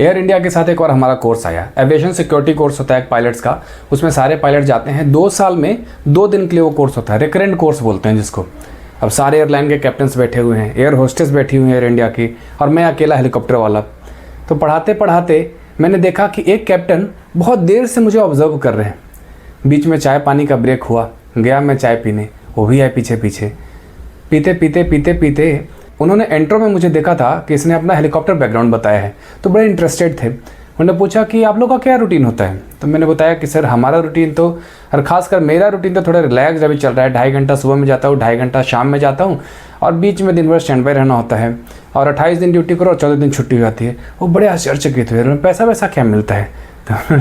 Air India के साथ एक और हमारा कोर्स आया, एविएशन सिक्योरिटी कोर्स होता है एक पायलट्स का। उसमें सारे पायलट जाते हैं, 2 साल में 2 दिन के लिए वो कोर्स होता है, रिकरेंट कोर्स बोलते हैं जिसको। अब सारे एयरलाइन के कैप्टन्स बैठे हुए हैं, एयर होस्टेस बैठी हुई हैं एयर इंडिया की, और मैं अकेला हेलीकॉप्टर वाला। तो पढ़ाते पढ़ाते मैंने देखा कि एक कैप्टन बहुत देर से मुझे ऑब्जर्व कर रहे हैं। बीच में चाय पानी का ब्रेक हुआ, गया मैं चाय पीने, वो भी आए पीछे पीछे। पीते पीते पीते पीते उन्होंने इंट्रो में मुझे देखा था कि इसने अपना हेलीकॉप्टर बैकग्राउंड बताया है, तो बड़े इंटरेस्टेड थे। उन्होंने पूछा कि आप लोग का क्या रूटीन होता है। तो मैंने बताया कि सर हमारा रूटीन तो, और ख़ासकर मेरा रूटीन तो थोड़ा रिलैक्स अभी चल रहा है। 2.5 घंटा सुबह में जाता हूँ, 2.5 घंटा शाम में जाता हूँ, और बीच में दिन भर स्टैंड बाय रहना होता है। और 28 दिन ड्यूटी करो और 14 दिन छुट्टी हो जाती है। वो बड़े आश्चर्यचकित हुए, पैसा वैसा क्या मिलता है। तो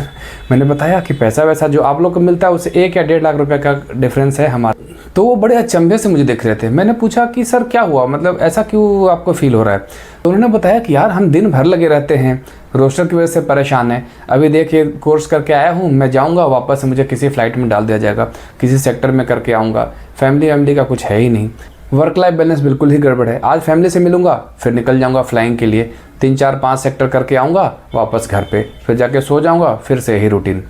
मैंने बताया कि पैसा वैसा जो आप लोग को मिलता है उससे 1 या 1.5 लाख रुपए का डिफरेंस है हमारा। तो वो बड़े अचंभे से मुझे देख रहे थे। मैंने पूछा कि सर क्या हुआ, मतलब ऐसा क्यों आपको फील हो रहा है। तो उन्होंने बताया कि यार हम दिन भर लगे रहते हैं, रोस्टर की वजह से परेशान है। अभी देखिए कोर्स करके आया हूँ, मैं जाऊँगा वापस मुझे किसी फ्लाइट में डाल दिया जाएगा, किसी सेक्टर में करके आऊँगा। फैमिली का कुछ है ही नहीं, वर्क लाइफ बैलेंस बिल्कुल ही गड़बड़ है। आज फैमिली से मिलूंगा, फिर निकल जाऊंगा फ्लाइंग के लिए, 3 4 5 सेक्टर करके आऊँगा वापस घर पे, फिर जाके सो जाऊँगा, फिर से यही रूटीन।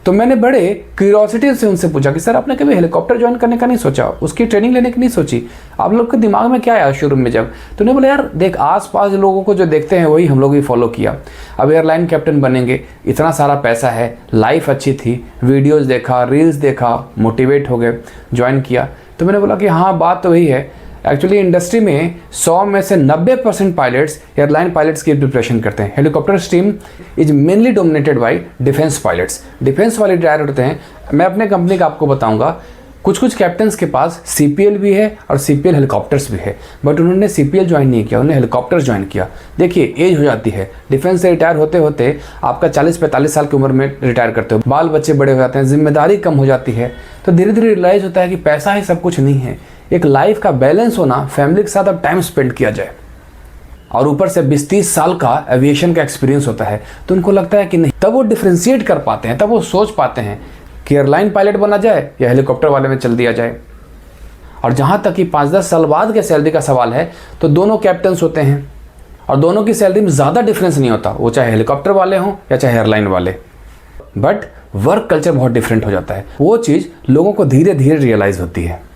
तो मैंने बड़े क्यूरियोसिटी से उनसे पूछा कि सर आपने कभी हेलीकॉप्टर ज्वाइन करने का नहीं सोचा, उसकी ट्रेनिंग लेने की नहीं सोची, आप लोग के दिमाग में क्या आया शुरू में जब। तो उन्होंने बोला यार देख आसपास लोगों को जो देखते हैं वही हम लोग भी फॉलो किया। अब एयरलाइन कैप्टन बनेंगे, इतना सारा पैसा है, लाइफ अच्छी थी, वीडियोज़ देखा, रील्स देखा, मोटिवेट हो गए, ज्वाइन किया। तो मैंने बोला कि हाँ बात तो वही है। एक्चुअली इंडस्ट्री में 100 में से 90% पायलट्स एयरलाइन पायलट्स की प्रिपरेशन करते हैं। Helicopter stream is mainly dominated by defence pilots. Defence वाले रिटायर होते हैं। मैं अपने कंपनी का आपको बताऊंगा, कुछ कैप्टन्स के पास CPL भी है और CPL हेलीकॉप्टर्स भी है, बट उन्होंने CPL ज्वाइन नहीं किया, उन्होंने हेलीकॉप्टर्स ज्वाइन किया। देखिए एज हो जाती है, डिफेंस से रिटायर होते होते आपका 40-45 साल की उम्र में रिटायर करते हो, बाल बच्चे बड़े हो जाते हैं, जिम्मेदारी कम हो जाती है, तो धीरे धीरे रियलाइज़ होता है कि पैसा ही सब कुछ नहीं है। एक लाइफ का बैलेंस होना, फैमिली के साथ अब टाइम स्पेंड किया जाए, और ऊपर से 20-30 साल का एविएशन का एक्सपीरियंस होता है, तो उनको लगता है कि नहीं। तब वो डिफ्रेंशिएट कर पाते हैं, तब वो सोच पाते हैं कि एयरलाइन पायलट बना जाए या हेलीकॉप्टर वाले में चल दिया जाए। और जहाँ तक कि 5-10 साल बाद के सैलरी का सवाल है, तो दोनों कैप्टन्स होते हैं और दोनों की सैलरी में ज़्यादा डिफरेंस नहीं होता, वो चाहे हेलीकॉप्टर वाले हों या चाहे एयरलाइन वाले। बट वर्क कल्चर बहुत डिफरेंट हो जाता है। वो चीज़ लोगों को धीरे धीरे रियलाइज़ होती है।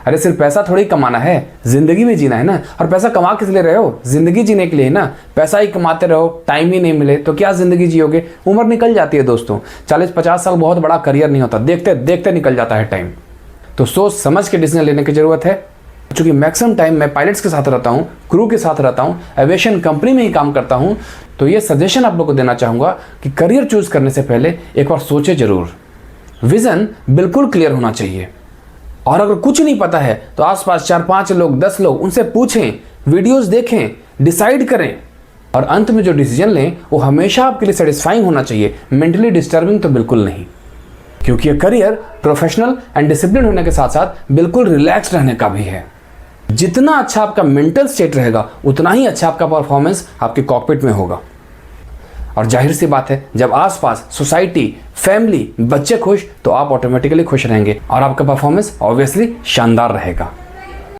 अरे सिर्फ पैसा थोड़ी कमाना है, जिंदगी में जीना है ना। और पैसा कमा किस लिए रहे हो, जिंदगी जीने के लिए ना। पैसा ही कमाते रहो, टाइम ही नहीं मिले तो क्या जिंदगी जियोगे। उम्र निकल जाती है दोस्तों, 40-50 साल बहुत बड़ा करियर नहीं होता, देखते देखते निकल जाता है टाइम। तो सोच समझ के डिसीजन लेने की जरूरत है। चूंकि मैक्सिमम टाइम मैं पायलट्स के साथ रहता हूँ, क्रू के साथ रहता हूँ, एविएशन कंपनी में ही काम करता हूँ, तो ये सजेशन आप लोग को देना चाहूँगा कि करियर चूज करने से पहले एक बार सोचे जरूर। विजन बिल्कुल क्लियर होना चाहिए, और अगर कुछ नहीं पता है तो आसपास 4-5 लोग 10 लोग उनसे पूछें, वीडियोस देखें, डिसाइड करें, और अंत में जो डिसीजन लें वो हमेशा आपके लिए सेटिस्फाइंग होना चाहिए, मेंटली डिस्टर्बिंग तो बिल्कुल नहीं। क्योंकि ये करियर प्रोफेशनल एंड डिसिप्लिन होने के साथ साथ बिल्कुल रिलैक्स रहने का भी है। जितना अच्छा आपका मेंटल स्टेट रहेगा उतना ही अच्छा आपका परफॉर्मेंस आपके कॉकपिट में होगा। और जाहिर सी बात है, जब आसपास सोसाइटी, फैमिली, बच्चे खुश, तो आप ऑटोमेटिकली खुश रहेंगे और आपका परफॉर्मेंस ऑब्वियसली शानदार रहेगा।